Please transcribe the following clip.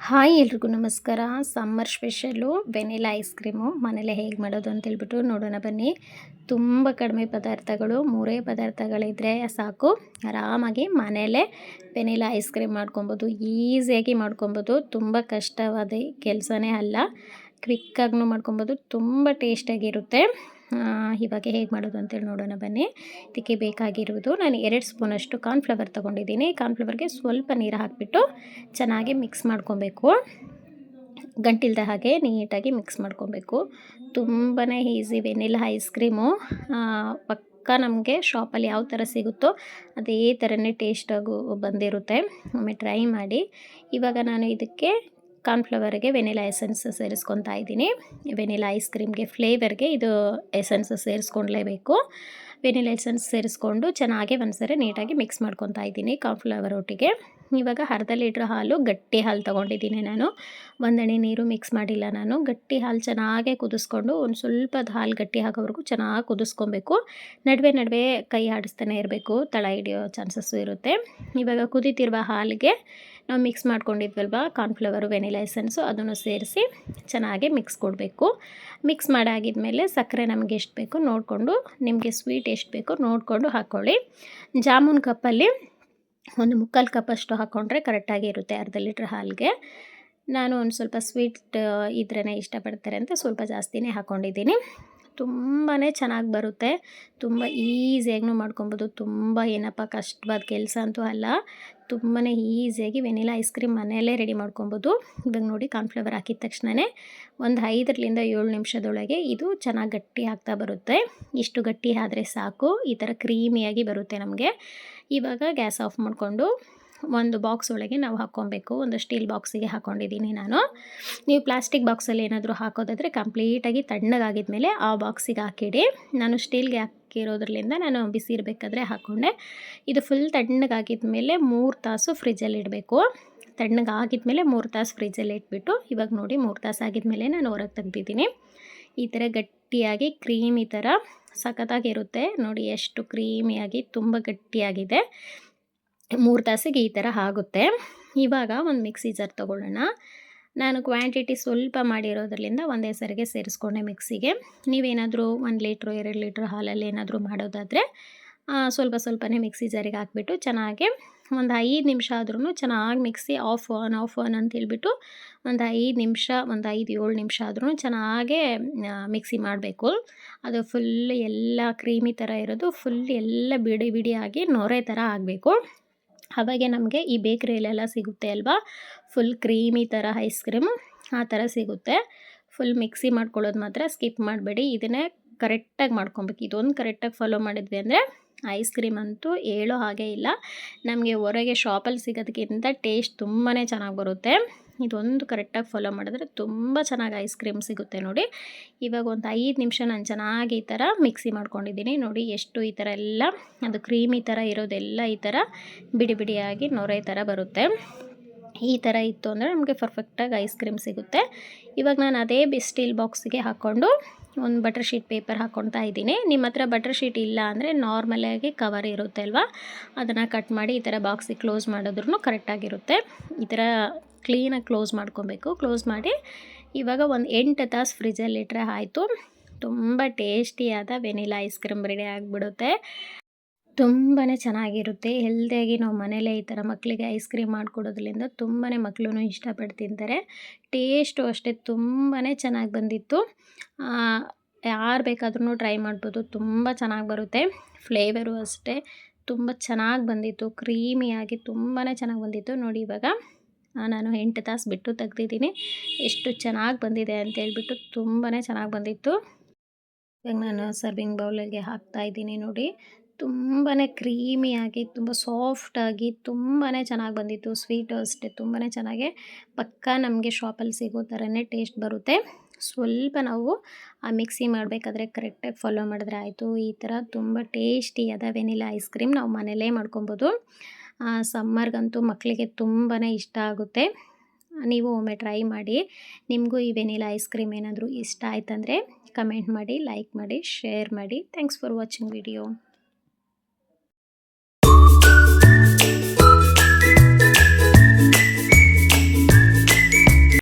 Hi ಎಲ್ರಿಗೂ ನಮಸ್ಕಾರ. Summer special vanilla ice cream ಮನೇಲೆ ಹೇಗೆ ಮಾಡೋದು ಅಂತೇಳ್ಬಿಟ್ಟು ನೋಡೋಣ ಬನ್ನಿ. ತುಂಬ ಕಡಿಮೆ ಪದಾರ್ಥಗಳು, 3 ಪದಾರ್ಥಗಳಿದ್ದರೆ ಸಾಕು, ಆರಾಮಾಗಿ ಮನೇಲೇ ವೆನಿಲಾ ಐಸ್ ಕ್ರೀಮ್ ಮಾಡ್ಕೊಬೋದು. ಈಸಿಯಾಗಿ ಮಾಡ್ಕೊಬೋದು. ತುಂಬ ಕಷ್ಟವಾದ ಕೆಲಸನೇ ಅಲ್ಲ. ಕ್ವಿಕ್ಕಾಗೂ ಮಾಡ್ಕೊಬೋದು. ತುಂಬ ಟೇಸ್ಟಾಗಿರುತ್ತೆ. ಇವಾಗ ಹೇಗೆ ಮಾಡೋದು ಅಂತೇಳಿ ನೋಡೋಣ ಬನ್ನಿ. ಇದಕ್ಕೆ ಬೇಕಾಗಿರುವುದು, ನಾನು 2 ಸ್ಪೂನಷ್ಟು ಕಾರ್ನ್ಫ್ಲವರ್ ತೊಗೊಂಡಿದ್ದೀನಿ. ಕಾರ್ನ್ಫ್ಲವರ್ಗೆ ಸ್ವಲ್ಪ ನೀರು ಹಾಕಿಬಿಟ್ಟು ಚೆನ್ನಾಗಿ ಮಿಕ್ಸ್ ಮಾಡ್ಕೊಬೇಕು. ಗಂಟಿಲ್ದ ಹಾಗೆ ನೀಟಾಗಿ ಮಿಕ್ಸ್ ಮಾಡ್ಕೊಬೇಕು. ತುಂಬಾ ಈಸಿ ವೆನಿಲಾ ಐಸ್ ಕ್ರೀಮು. ಪಕ್ಕ ನಮಗೆ ಶಾಪಲ್ಲಿ ಯಾವ ಥರ ಸಿಗುತ್ತೋ ಅದೇ ಥರನೇ ಟೇಸ್ಟಾಗೂ ಬಂದಿರುತ್ತೆ. ಒಮ್ಮೆ ಟ್ರೈ ಮಾಡಿ. ಇವಾಗ ನಾನು ಇದಕ್ಕೆ ಕಾರ್ನ್ಫ್ಲವರ್ಗೆ ವೆನಿಲಾ ಎಸೆನ್ಸ್ ಸೇರಿಸ್ಕೊತಾ ಇದ್ದೀನಿ. ವೆನಿಲಾ ಐಸ್ ಕ್ರೀಮ್ಗೆ ಫ್ಲೇವರ್ಗೆ ಇದು ಎಸೆನ್ಸ್ ಸೇರಿಸ್ಕೊಳ್ಲೇಬೇಕು. ವೆನಿಲಾ ಎಸೆನ್ಸ್ ಸೇರಿಸ್ಕೊಂಡು ಚೆನ್ನಾಗಿ ಒಂದ್ಸರಿ ನೀಟಾಗಿ ಮಿಕ್ಸ್ ಮಾಡ್ಕೊತಾ ಇದ್ದೀನಿ ಕಾರ್ನ್ಫ್ಲವರ್ ಒಟ್ಟಿಗೆ. ಇವಾಗ ಅರ್ಧ ಲೀಟ್ರ್ ಹಾಲು, ಗಟ್ಟಿ ಹಾಲು ತೊಗೊಂಡಿದ್ದೀನಿ ನಾನು. ಒಂದಣಿ ನೀರು ಮಿಕ್ಸ್ ಮಾಡಿಲ್ಲ ನಾನು. ಗಟ್ಟಿ ಹಾಲು ಚೆನ್ನಾಗೆ ಕುದಿಸ್ಕೊಂಡು ಒಂದು ಸ್ವಲ್ಪ ಹಾಲು ಗಟ್ಟಿ ಆಗೋವರೆಗೂ ಚೆನ್ನಾಗಿ ಕುದಿಸ್ಕೊಬೇಕು. ನಡುವೆ ಕೈ ಆಡಿಸ್ತಾನೆ ಇರಬೇಕು, ತಳ ಹಿಡಿಯೋ ಚಾನ್ಸಸ್ಸು ಇರುತ್ತೆ. ಇವಾಗ ಕುದೀತಿರುವ ಹಾಲಿಗೆ ನಾವು ಮಿಕ್ಸ್ ಮಾಡ್ಕೊಂಡಿದ್ವಲ್ವ ಕಾರ್ನ್ಫ್ಲವರು ವೆನಿಲಾ ಎಸೆನ್ಸು, ಅದನ್ನು ಸೇರಿಸಿ ಚೆನ್ನಾಗಿ ಮಿಕ್ಸ್ ಕೊಡಬೇಕು. ಮಿಕ್ಸ್ ಮಾಡಾಗಿದ್ಮೇಲೆ ಸಕ್ಕರೆ ನಮಗೆ ಎಷ್ಟು ಬೇಕೋ ನೋಡಿಕೊಂಡು, ನಿಮಗೆ ಸ್ವೀಟ್ ಎಷ್ಟು ಬೇಕೋ ನೋಡಿಕೊಂಡು ಹಾಕ್ಕೊಳ್ಳಿ. ಜಾಮೂನ್ ಕಪ್ಪಲ್ಲಿ ಒಂದು 3/4 ಕಪ್ಪಷ್ಟು ಹಾಕ್ಕೊಂಡ್ರೆ ಕರೆಕ್ಟಾಗಿ ಇರುತ್ತೆ ಅರ್ಧ ಲೀಟ್ರ್ ಹಾಲಿಗೆ. ನಾನು ಒಂದು ಸ್ವಲ್ಪ ಸ್ವೀಟ್ ಇದ್ರೇ ಇಷ್ಟಪಡ್ತಾರೆ ಅಂತ ಸ್ವಲ್ಪ ಜಾಸ್ತಿನೇ ಹಾಕ್ಕೊಂಡಿದ್ದೀನಿ. ತುಂಬಾ ಚೆನ್ನಾಗಿ ಬರುತ್ತೆ. ತುಂಬ ಈಸಿಯಾಗೂ ಮಾಡ್ಕೊಬೋದು. ತುಂಬ ಏನಪ್ಪ ಕಷ್ಟವಾದ ಕೆಲಸ ಅಂತೂ ಅಲ್ಲ. ತುಂಬಾ ಈಸಿಯಾಗಿ ವೆನಿಲಾ ಐಸ್ ಕ್ರೀಮ್ ಮನೆಯಲ್ಲೇ ರೆಡಿ ಮಾಡ್ಕೊಬೋದು. ಇವಾಗ ನೋಡಿ, ಕಾರ್ನ್ಫ್ಲವರ್ ಹಾಕಿದ ತಕ್ಷಣವೇ ಒಂದು 5ರಿಂದ 7 ನಿಮಿಷದೊಳಗೆ ಇದು ಚೆನ್ನಾಗಿ ಗಟ್ಟಿ ಆಗ್ತಾ ಬರುತ್ತೆ. ಇಷ್ಟು ಗಟ್ಟಿ ಆದರೆ ಸಾಕು. ಈ ಥರ ಕ್ರೀಮಿಯಾಗಿ ಬರುತ್ತೆ ನಮಗೆ. ಇವಾಗ ಗ್ಯಾಸ್ ಆಫ್ ಮಾಡಿಕೊಂಡು ಒಂದು ಬಾಕ್ಸ್ ಒಳಗೆ ನಾವು ಹಾಕ್ಕೊಬೇಕು. ಒಂದು ಸ್ಟೀಲ್ ಬಾಕ್ಸಿಗೆ ಹಾಕ್ಕೊಂಡಿದ್ದೀನಿ ನಾನು. ನೀವು ಪ್ಲಾಸ್ಟಿಕ್ ಬಾಕ್ಸಲ್ಲಿ ಏನಾದರೂ ಹಾಕೋದಾದರೆ ಕಂಪ್ಲೀಟಾಗಿ ತಣ್ಣಗಾಗಿದ್ಮೇಲೆ ಆ ಬಾಕ್ಸಿಗೆ ಹಾಕಿಡಿ. ನಾನು ಸ್ಟೀಲ್ಗೆ ಹಾಕಿರೋದ್ರಿಂದ ನಾನು ಬಿಸಿ ಇರಬೇಕಾದ್ರೆ ಹಾಕ್ಕೊಂಡೆ. ಇದು ಫುಲ್ ತಣ್ಣಗಾಗಿದ್ಮೇಲೆ 3 ತಾಸು ಫ್ರಿಜ್ಜಲ್ಲಿ ಇಡಬೇಕು. ತಣ್ಣಗಾಗಿದ್ಮೇಲೆ 3 ತಾಸು ಫ್ರಿಜ್ಜಲ್ಲಿ ಇಟ್ಬಿಟ್ಟು, ಇವಾಗ ನೋಡಿ 3 ತಾಸು ಆಗಿದ್ಮೇಲೆ ನಾನು ಹೊರಗೆ ತೆಗ್ದಿದ್ದೀನಿ. ಈ ಥರ ಗಟ್ಟಿಯಾಗಿ ಕ್ರೀಮಿ ಥರ ಸಖತ್ತಾಗಿರುತ್ತೆ. ನೋಡಿ ಎಷ್ಟು ಕ್ರೀಮಿಯಾಗಿ ತುಂಬ ಗಟ್ಟಿಯಾಗಿದೆ. 3 ತಾಸಿಗೆ ಈ ಥರ ಆಗುತ್ತೆ. ಇವಾಗ ಒಂದು ಮಿಕ್ಸಿ ಜಾರ್ ತೊಗೊಳ್ಳೋಣ. ನಾನು ಕ್ವಾಂಟಿಟಿ ಸ್ವಲ್ಪ ಮಾಡಿರೋದ್ರಿಂದ ಒಂದೇ ಸರಿಗೆ ಸೇರಿಸ್ಕೊಂಡೆ ಮಿಕ್ಸಿಗೆ. ನೀವೇನಾದರೂ 1 ಲೀಟ್ರು 2 ಲೀಟ್ರ್ ಹಾಲಲ್ಲಿ ಏನಾದರೂ ಮಾಡೋದಾದರೆ ಸ್ವಲ್ಪನೇ ಮಿಕ್ಸಿ ಜಾರಿಗೆ ಹಾಕ್ಬಿಟ್ಟು ಚೆನ್ನಾಗಿ ಒಂದು 5 ನಿಮಿಷ ಆದ್ರೂ ಚೆನ್ನಾಗಿ ಮಿಕ್ಸಿ ಆಫ್ ಆನ್ ಅಂತ ಹೇಳ್ಬಿಟ್ಟು ಒಂದು 5 ನಿಮಿಷ, ಒಂದು 5-7 ನಿಮಿಷ ಆದ್ರೂ ಚೆನ್ನಾಗೇ ಮಿಕ್ಸಿ ಮಾಡಬೇಕು. ಅದು ಫುಲ್ ಎಲ್ಲ ಕ್ರೀಮಿ ಥರ ಇರೋದು ಫುಲ್ ಎಲ್ಲ ಬಿಡಿಯಾಗಿ ನೊರೆ ಥರ ಆಗಬೇಕು. ಅವಾಗೆ ನಮಗೆ ಈ ಬೇಕ್ರಿಯಲ್ಲೆಲ್ಲ ಸಿಗುತ್ತೆ ಅಲ್ವಾ, ಫುಲ್ ಕ್ರೀಮಿ ಥರ ಐಸ್ ಕ್ರೀಮು ಆ ಥರ ಸಿಗುತ್ತೆ. ಫುಲ್ ಮಿಕ್ಸಿ ಮಾಡ್ಕೊಳ್ಳೋದು ಮಾತ್ರ ಸ್ಕಿಪ್ ಮಾಡಬೇಡಿ. ಇದನ್ನೇ ಕರೆಕ್ಟಾಗಿ ಮಾಡ್ಕೊಬೇಕು. ಇದೊಂದು ಕರೆಕ್ಟಾಗಿ ಫಾಲೋ ಮಾಡಿದ್ವಿ ಅಂದರೆ ಐಸ್ ಕ್ರೀಮ್ ಅಂತೂ ಹೇಳೋ ಹಾಗೆ ಇಲ್ಲ. ನಮಗೆ ಹೊರಗೆ ಶಾಪಲ್ಲಿ ಸಿಗೋದಕ್ಕಿಂತ ಟೇಸ್ಟ್ ತುಂಬಾ ಚೆನ್ನಾಗಿ ಬರುತ್ತೆ. ಇದೊಂದು ಕರೆಕ್ಟಾಗಿ ಫಾಲೋ ಮಾಡಿದ್ರೆ ತುಂಬ ಚೆನ್ನಾಗಿ ಐಸ್ ಕ್ರೀಮ್ ಸಿಗುತ್ತೆ ನೋಡಿ. ಇವಾಗ ಒಂದು 5 ನಿಮಿಷ ನಾನು ಚೆನ್ನಾಗಿ ಈ ಥರ ಮಿಕ್ಸಿ ಮಾಡ್ಕೊಂಡಿದ್ದೀನಿ. ನೋಡಿ ಎಷ್ಟು ಈ ಥರ ಎಲ್ಲ ಅದು ಕ್ರೀಮಿ ಥರ ಇರೋದೆಲ್ಲ ಈ ಥರ ಬಿಡಿಯಾಗಿ ನೊರೆ ಥರ ಬರುತ್ತೆ. ಈ ಥರ ಇತ್ತು ಅಂದರೆ ನಮಗೆ ಪರ್ಫೆಕ್ಟಾಗಿ ಐಸ್ ಕ್ರೀಮ್ ಸಿಗುತ್ತೆ. ಇವಾಗ ನಾನು ಅದೇ ಸ್ಟೀಲ್ ಬಾಕ್ಸಿಗೆ ಹಾಕ್ಕೊಂಡು ಒಂದು ಬಟರ್ ಶೀಟ್ ಪೇಪರ್ ಹಾಕ್ಕೊತಾ ಇದ್ದೀನಿ. ನಿಮ್ಮ ಹತ್ರ ಬಟರ್ ಶೀಟ್ ಇಲ್ಲ ಅಂದರೆ ನಾರ್ಮಲಾಗಿ ಕವರ್ ಇರುತ್ತೆ ಅಲ್ವಾ, ಅದನ್ನು ಕಟ್ ಮಾಡಿ ಈ ಥರ ಬಾಕ್ಸಿಗೆ ಕ್ಲೋಸ್ ಮಾಡಿದ್ರೂ ಕರೆಕ್ಟಾಗಿರುತ್ತೆ. ಈ ಥರ ಕ್ಲೀನಾಗಿ ಕ್ಲೋಸ್ ಮಾಡ್ಕೊಬೇಕು. ಕ್ಲೋಸ್ ಮಾಡಿ ಇವಾಗ ಒಂದು 8 ತಾಸು ಫ್ರಿಜ್ಜಲ್ಲಿ ಇಟ್ಟರೆ ಆಯಿತು. ತುಂಬ ಟೇಸ್ಟಿಯಾದ ವೆನಿಲಾ ಐಸ್ ಕ್ರೀಮ್ ರೆಡಿ ಆಗಿಬಿಡುತ್ತೆ. ತುಂಬಾ ಚೆನ್ನಾಗಿರುತ್ತೆ. ಹೆಲ್ದಿಯಾಗಿ ನಾವು ಮನೇಲೇ ಈ ಥರ ಮಕ್ಕಳಿಗೆ ಐಸ್ ಕ್ರೀಮ್ ಮಾಡಿಕೊಡೋದ್ರಿಂದ ತುಂಬಾ ಮಕ್ಕಳು ಇಷ್ಟಪಟ್ಟು ತಿಂತಾರೆ. ಟೇಸ್ಟು ಅಷ್ಟೇ ತುಂಬಾ ಚೆನ್ನಾಗಿ ಬಂದಿತ್ತು. ಯಾರು ಬೇಕಾದ್ರೂ ಟ್ರೈ ಮಾಡ್ಬೋದು. ತುಂಬ ಚೆನ್ನಾಗಿ ಬರುತ್ತೆ. ಫ್ಲೇವರು ಅಷ್ಟೇ ತುಂಬ ಚೆನ್ನಾಗಿ ಬಂದಿತ್ತು. ಕ್ರೀಮಿಯಾಗಿ ತುಂಬಾ ಚೆನ್ನಾಗಿ ಬಂದಿತ್ತು. ನೋಡಿ ಇವಾಗ ನಾನು 8 ತಾಸು ಬಿಟ್ಟು ತೆಗ್ದಿದ್ದೀನಿ. ಎಷ್ಟು ಚೆನ್ನಾಗಿ ಬಂದಿದೆ ಅಂತೇಳ್ಬಿಟ್ಟು ತುಂಬಾ ಚೆನ್ನಾಗಿ ಬಂದಿತ್ತು. ಇವಾಗ ನಾನು ಸರ್ವಿಂಗ್ ಬೌಲಿಗೆ ಹಾಕ್ತಾಯಿದ್ದೀನಿ ನೋಡಿ. ತುಂಬಾ ಕ್ರೀಮಿಯಾಗಿ ತುಂಬ ಸಾಫ್ಟಾಗಿ ತುಂಬಾ ಚೆನ್ನಾಗಿ ಬಂದಿತ್ತು. ಸ್ವೀಟು ಅಷ್ಟೇ ತುಂಬಾ ಚೆನ್ನಾಗಿ ಪಕ್ಕಾ ನಮಗೆ ಶಾಪಲ್ಲಿ ಸಿಗೋ ಥರನೇ ಟೇಸ್ಟ್ ಬರುತ್ತೆ. ಸ್ವಲ್ಪ ನಾವು ಆ ಮಿಕ್ಸಿ ಮಾಡಬೇಕಾದ್ರೆ ಕರೆಕ್ಟಾಗಿ ಫಾಲೋ ಮಾಡಿದ್ರೆ ಆಯಿತು. ಈ ಥರ ತುಂಬ ಟೇಸ್ಟಿಯಾದ ವೆನಿಲಾ ಐಸ್ ಕ್ರೀಮ್ ನಾವು ಮನೇಲೇ ಮಾಡ್ಕೊಬೋದು. ಸಮ್ಮರ್ಗಂತೂ ಮಕ್ಕಳಿಗೆ ತುಂಬಾ ಇಷ್ಟ ಆಗುತ್ತೆ. ನೀವು ಒಮ್ಮೆ ಟ್ರೈ ಮಾಡಿ. ನಿಮಗೂ ಈ ವೆನಿಲಾ ಐಸ್ ಕ್ರೀಮ್ ಏನಾದರೂ ಇಷ್ಟ ಆಯ್ತಂದರೆ ಕಮೆಂಟ್ ಮಾಡಿ, ಲೈಕ್ ಮಾಡಿ, ಶೇರ್ ಮಾಡಿ. Thanks for watching video.